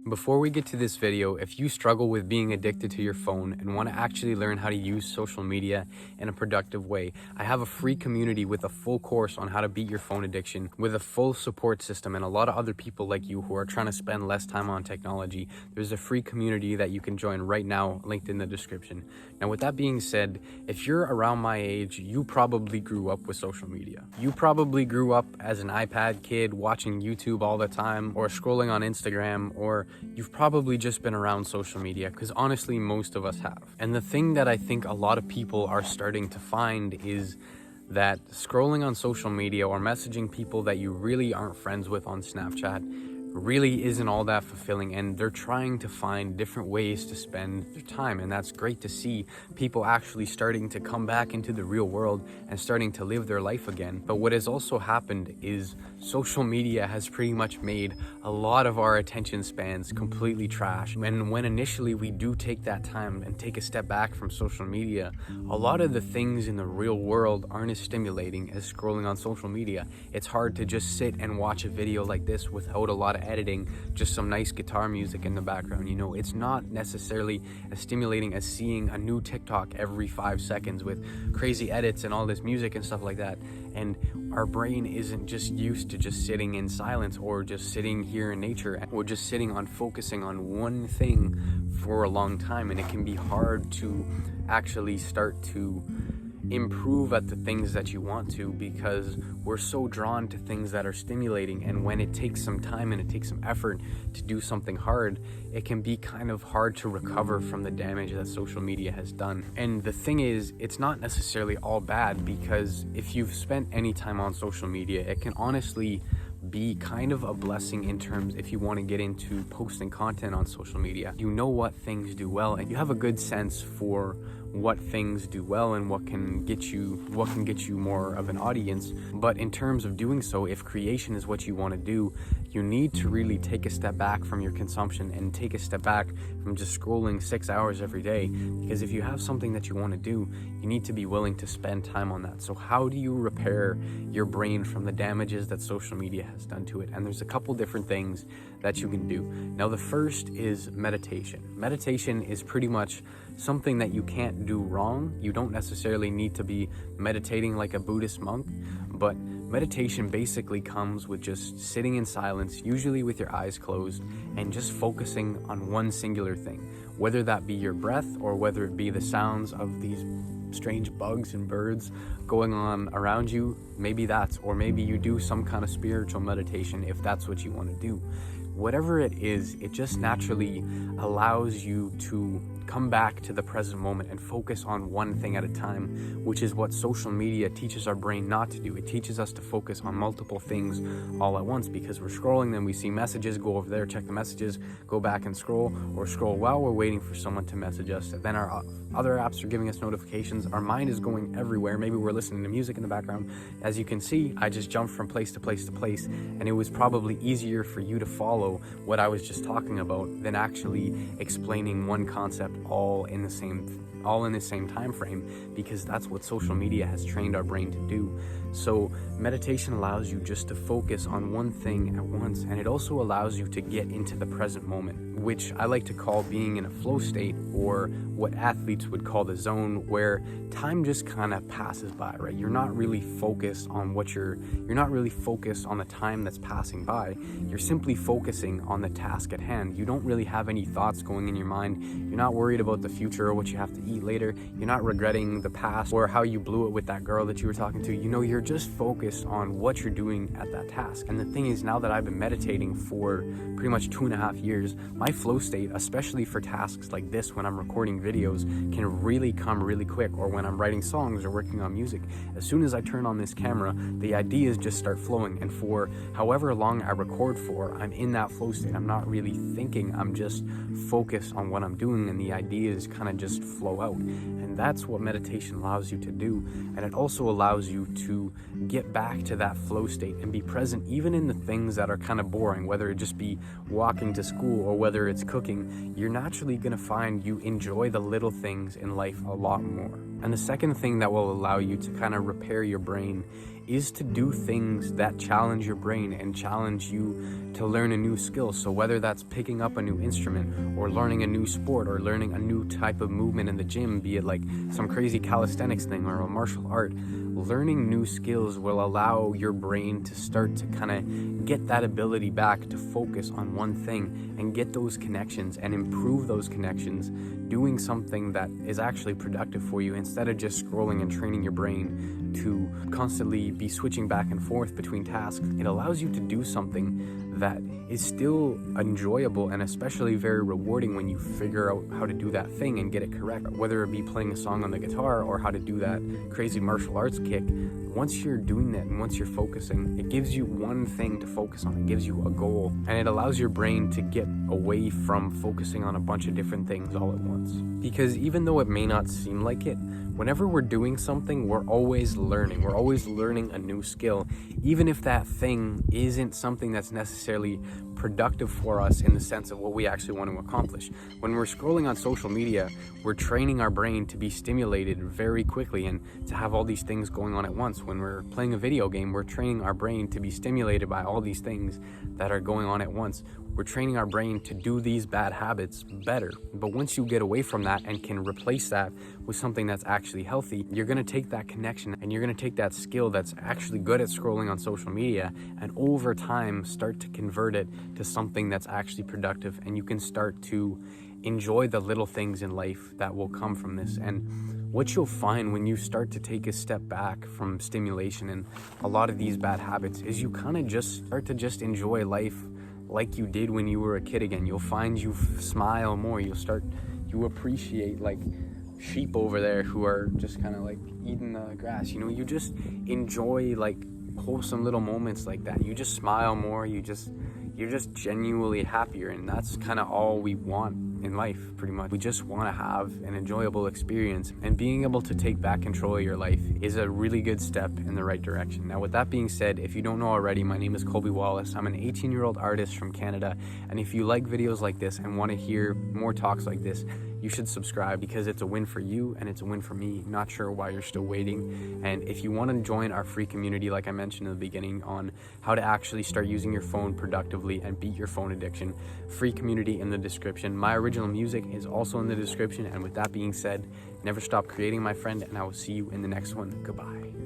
Before we get to this video, if you struggle with being addicted to your phone and want to actually learn how to use social media in a productive way, I have a free community with a full course on how to beat your phone addiction with a full support system and a lot of other people like you who are trying to spend less time on technology. There's a free community that you can join right now, linked in the description. Now, with that being said, if you're around my age, you probably grew up with social media. You probably grew up as an iPad kid watching YouTube all the time or scrolling on Instagram, or you've probably just been around social media, because honestly, most of us have. And the thing that I think a lot of people are starting to find is that scrolling on social media or messaging people that you really aren't friends with on Snapchat really isn't all that fulfilling, and they're trying to find different ways to spend their time. And that's great to see people actually starting to come back into the real world and starting to live their life again. But what has also happened is social media has pretty much made a lot of our attention spans completely trash. And when initially we do take that time and take a step back from social media, a lot of the things in the real world aren't as stimulating as scrolling on social media. It's hard to just sit and watch a video like this without a lot of editing, just some nice guitar music in the background. You know, it's not necessarily as stimulating as seeing a new TikTok every 5 seconds with crazy edits and all this music and stuff like that. And our brain isn't just used to just sitting in silence or just sitting here in nature or just sitting on focusing on one thing for a long time. And it can be hard to actually start to improve at the things that you want to, because we're so drawn to things that are stimulating. And when it takes some time and it takes some effort to do something hard, it can be kind of hard to recover from the damage that social media has done. And the thing is, it's not necessarily all bad, because if you've spent any time on social media, it can honestly be kind of a blessing in terms if you want to get into posting content on social media. You know what things do well, and you have a good sense for what things do well and what can get you more of an audience. But in terms of doing so, if creation is what you want to do, you need to really take a step back from your consumption and take a step back from just scrolling 6 hours every day. Because if you have something that you want to do, you need to be willing to spend time on that. So how do you repair your brain from the damages that social media has done to it? And there's a couple different things that you can do. Now, the first is meditation. Meditation is pretty much something that you can't do wrong. You don't necessarily need to be meditating like a Buddhist monk, but meditation basically comes with just sitting in silence, usually with your eyes closed, and just focusing on one singular thing, whether that be your breath or whether it be the sounds of these strange bugs and birds going on around you. Maybe that's, or maybe you do some kind of spiritual meditation if that's what you want to do. Whatever it is, it just naturally allows you to come back to the present moment and focus on one thing at a time, which is what social media teaches our brain not to do. It teaches us to focus on multiple things all at once, because we're scrolling, then we see messages, go over there, check the messages, go back and scroll, or scroll while we're waiting for someone to message us. And then our other apps are giving us notifications. Our mind is going everywhere. Maybe we're listening to music in the background. As you can see, I just jumped from place to place to place, and it was probably easier for you to follow what I was just talking about than actually explaining one concept all in the same time frame, because that's what social media has trained our brain to do. So meditation allows you just to focus on one thing at once, and it also allows you to get into the present moment, which I like to call being in a flow state, or what athletes would call the zone, where time just kind of passes by, right? You're not really focused on you're not really focused on the time that's passing by. You're simply focusing on the task at hand. You don't really have any thoughts going in your mind. You're not worried about the future or what you have to eat later. You're not regretting the past or how you blew it with that girl that you were talking to. You know, you're just focused on what you're doing at that task. And the thing is, now that I've been meditating for pretty much 2.5 years, my flow state, especially for tasks like this when I'm recording videos, can really come really quick, or when I'm writing songs or working on music. As soon as I turn on this camera, the ideas just start flowing, and for however long I record for, I'm in that flow state. I'm not really thinking, I'm just focused on what I'm doing, and the ideas kind of just flow out. And that's what meditation allows you to do. And it also allows you to get back to that flow state and be present even in the things that are kind of boring, whether it just be walking to school or whether it's cooking. You're naturally going to find you enjoy the little things in life a lot more. And the second thing that will allow you to kind of repair your brain is to do things that challenge your brain and challenge you to learn a new skill. So whether that's picking up a new instrument or learning a new sport or learning a new type of movement in the gym, be it like some crazy calisthenics thing or a martial art, learning new skills will allow your brain to start to kind of get that ability back to focus on one thing and get those connections and improve those connections, doing something that is actually productive for you instead of just scrolling and training your brain to constantly be switching back and forth between tasks. It allows you to do something that is still enjoyable and especially very rewarding when you figure out how to do that thing and get it correct, whether it be playing a song on the guitar or how to do that crazy martial arts kick. Once you're doing that and once you're focusing, it gives you one thing to focus on. It gives you a goal, and it allows your brain to get away from focusing on a bunch of different things all at once. Because even though it may not seem like it, whenever we're doing something, we're always learning. We're always learning a new skill, even if that thing isn't something that's necessarily productive for us in the sense of what we actually want to accomplish. When we're scrolling on social media, we're training our brain to be stimulated very quickly and to have all these things going on at once. When we're playing a video game, we're training our brain to be stimulated by all these things that are going on at once. We're training our brain to do these bad habits better. But once you get away from that and can replace that with something that's actually healthy, you're going to take that connection and you're going to take that skill that's actually good at scrolling on social media and over time start to convert it to something that's actually productive, and you can start to enjoy the little things in life that will come from this. And what you'll find when you start to take a step back from stimulation and a lot of these bad habits is you kind of just start to just enjoy life like you did when you were a kid again. You'll find you smile more. You appreciate like sheep over there who are just kind of like eating the grass. You just enjoy like wholesome little moments like that. You just smile more. You're just genuinely happier, and that's kind of all we want in life, pretty much. We just want to have an enjoyable experience, and being able to take back control of your life is a really good step in the right direction. Now, with that being said, if you don't know already, my name is Colby Wallace. I'm an 18-year-old artist from Canada, and if you like videos like this and want to hear more talks like this, you should subscribe, because it's a win for you and it's a win for me. Not sure why you're still waiting. And if you want to join our free community, like I mentioned in the beginning, on how to actually start using your phone productively and beat your phone addiction, free community in the description. My original music is also in the description. And with that being said, never stop creating, my friend, and I will see you in the next one. Goodbye.